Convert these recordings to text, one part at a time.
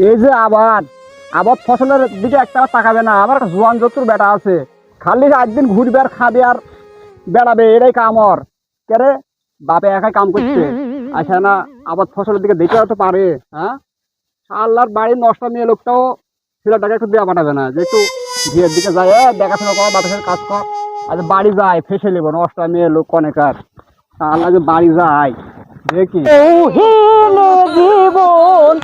এই যে আবাদ আবাদ ফসলের দিকে একটা তাকাবে না। আমার একটা জোয়ান যতুর বেটা আছে, খালি একদিন ঘুরবে আর খাবে আর বেড়াবে, এটাই কামর কেরে। বাপে একাই কাম করছে, আসে না আবাদ ফসলের দিকে দেখে তো পারে। হ্যাঁ, আল্লাহর বাড়ির নষ্ট মেয়ে লোকটাও ছেলেটাকে একটু দেওয়া পাঠাবে না, যে একটু বিয়ের দিকে যায় দেখাশোনা কর, বাপের সাথে কাজ কর। আজ বাড়ি যায় ফেসে নেবো, নষ্ট মেয়ে লোক অনেকার। আল্লাহ যে বাড়ি যায় দেখি জীবন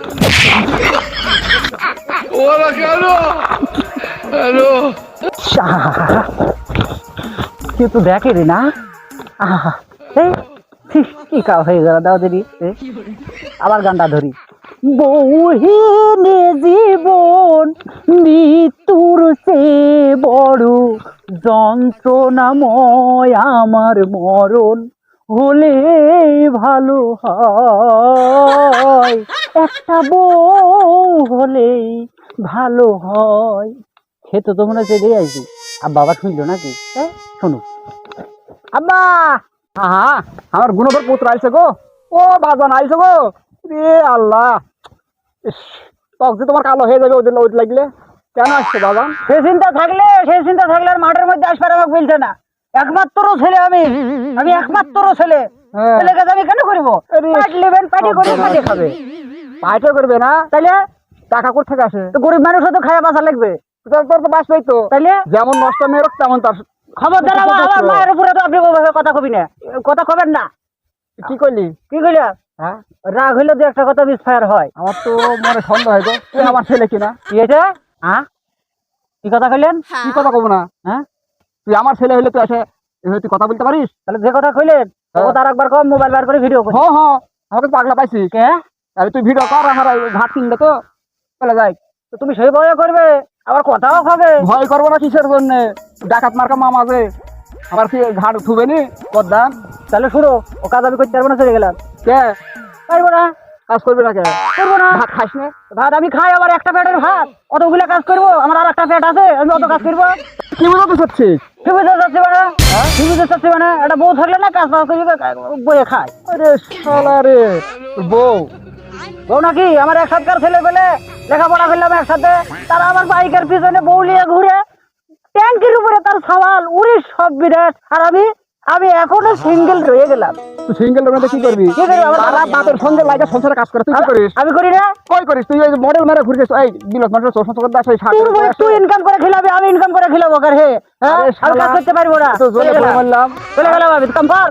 কিন্তু দেখে রে না, কি কাজ হয়ে গেল। দাও ধরি আবার গানটা ধরি। বউহীনে জীবন মৃত্যুর সে বড় যন্ত্রণাময়, আমার মরণ হলে ভালো হয়, একটা বউ হলেই ভালো হয়। খেতে তো মনে হচ্ছে দিয়ে আইছি। আর বাবা শুনলো নাকি? শোনো আব্বা, হ্যাঁ আমার গুণধর পুত্র আইছে গো। ও বাজান আইছে গো। রে আল্লাহ, ত্বক যে তোমার কালো হয়ে যাবে ওদের ওদের লাগলে। কেন আসছে বাজান? সেই চিন্তা থাকলে আর মাঠের মধ্যে আসবার আমাকে বলছে না। একমাত্র ছেলে আমি একমাত্র ছেলে। ছেলেকে আমি কেন করবো? পার্টি খাবে, পার্টি করবে না তাইলে টাকা কোথা থেকে আসে? তো গরিব মানুষ তো খায়া বাঁচা লাগবে। তোর তো বাঁচবেই তো, তাইলে যেমন নষ্ট মেয়ে তেমন তার খবরদার। আমার মায়ের উপরে তো আপনি কথা কবি না, কথা কবেন না। কি করলি? হ্যাঁ, রাগ হইলে দু একটা কথা মিসফায়ার হয়। আমার তো মনে সন্দেহ হয় গো, তুই আমার ছেলে কিনা। কি হয়েছে? হ্যাঁ, কি কথা কইলেন? কি কথা কব না? হ্যাঁ, তুই আমার ছেলে হইলে তুই আসে তুই কথা বলতে পারিস? তাহলে যে কথা কইলেন তার একবার কম মোবাইল বার করে ভিডিও কর। হ্যাঁ, আমাকে পাগলা পাইছি কে? আরে তুই ভিডিও কর, আমার ঘাট কিনলে তো চলে যাই। তো তুমি সেই ভয় করবে, আবার কথাও খাবে। ভয় করবো না কিসের জন্য? ডাকাত মার্কা মামা যে আবার কি ঘাট থুবে নি কদ্দাম? তাহলে শুনো, ও কাজ আমি করতে পারবো না, চলে গেলাম। কে পারবো না? কাজ করবে না কে? করবো না। ভাত খাইস না? ভাত আমি খাই, আবার একটা পেটের ভাত অতগুলা কাজ করবো? আমার আর একটা পেট আছে, আমি অত কাজ করবো? কি বুঝাতে চাচ্ছিস? কি বুঝাতে চাচ্ছি মানে? কি বুঝাতে চাচ্ছি মানে? একটা বউ থাকলে না কাজ বাজ করবে, বইয়ে খায়। আরে শালা রে, বউ বউ নাকি? আমার এক সাতকার ছেলে পেলে লেখাপড়া করলাম একসাথে, তারা আমার বাইকের পিছনে বউ নিয়ে ঘুরে, ট্যাঙ্কির উপরে তার সাওয়াল উড়ি সব বিরাট। আর আমি এখনো সিঙ্গেল রয়ে গেলাম। তুই সিঙ্গেল রয়ে কি করবি? আমার বাপের সঙ্গে লাগা সংসারে কাজ করে, তুই কি করিস? আমি করি না। কই করিস তুই? এই মডেল মেরে ঘুরছিস, এই বিলত মানুষ তোর সংসার দাস, এই শাক তুই ইনকাম করে খেলাবি, আমি ইনকাম করে খেলাবো কার? হে, আমি কাজ করতে পারবো না। চলে গেলাম আমি, কাম কর।